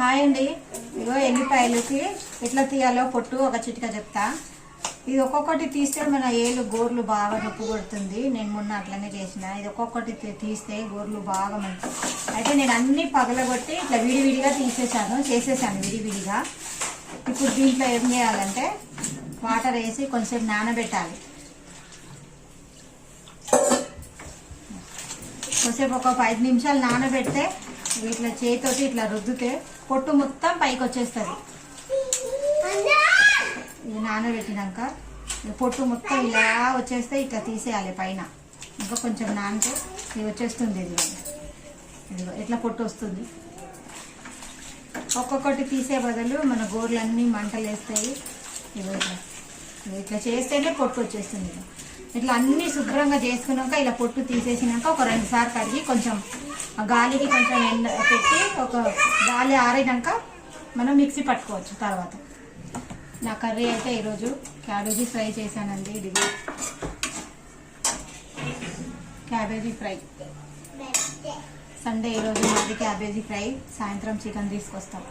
Hi అండి. ఇగో ఎల్లిపాయలకి ఎట్లా తీయాలో పొట్టు ఒక చిటిక చెప్తా. ఇది ఒక్కొక్కటి తీస్తే మన ఏళ్ళు గోర్లు బాగా నొప్పి కొడుతుంది. నేను మొన్న అట్లనే చేసిన. ఇది ఒక్కొక్కటి తీస్తే గోర్లు బాగా మంచి. అయితే నేను అన్ని పగలగొట్టి ఇట్లా విడివిడిగా చేసేసాను విడివిడిగా. ఇప్పుడు దీంట్లో ఏం చేయాలంటే వాటర్ వేసి కొంచెం నానబెట్టాలి. కొంచెంసేపు ఒక 5 నిమిషాలు నానబెడితే ఇట్లా చేతితోటి ఇట్లా రుద్దితే పొట్టు మొత్తం పైకి వచ్చేస్తుంది. ఇది నానబెట్టినాక పొట్టు మొత్తం ఇలా వచ్చేస్తే ఇట్లా తీసేయాలి పైన. ఇంకా కొంచెం నానితే ఇది వచ్చేస్తుంది. ఇదిగో ఇట్లా పొట్టు వస్తుంది. ఒక్కొక్కటి తీసే బదులు మన గోర్లన్నీ మంటలు వేస్తాయి. ఇదిగో ఇట్లా చేస్తేనే పొట్టు వచ్చేస్తుంది. ఇట్లా అన్నీ శుభ్రంగా చేసుకున్నాక ఇలా పొట్టు తీసేసినాక ఒక 2 సార్లు కడిగి కొంచెం గాలికి కొంచెం ఎండ పెట్టి ఒక గాలి ఆరినాక మనం మిక్సీ పట్టుకోవచ్చు. తర్వాత నా కర్రీ అయితే ఈరోజు క్యాబేజీ ఫ్రై చేశానండి. ఇది క్యాబేజీ ఫ్రై. సండే ఈరోజు మాది క్యాబేజీ ఫ్రై. సాయంత్రం చికెన్ తీసుకొస్తాం.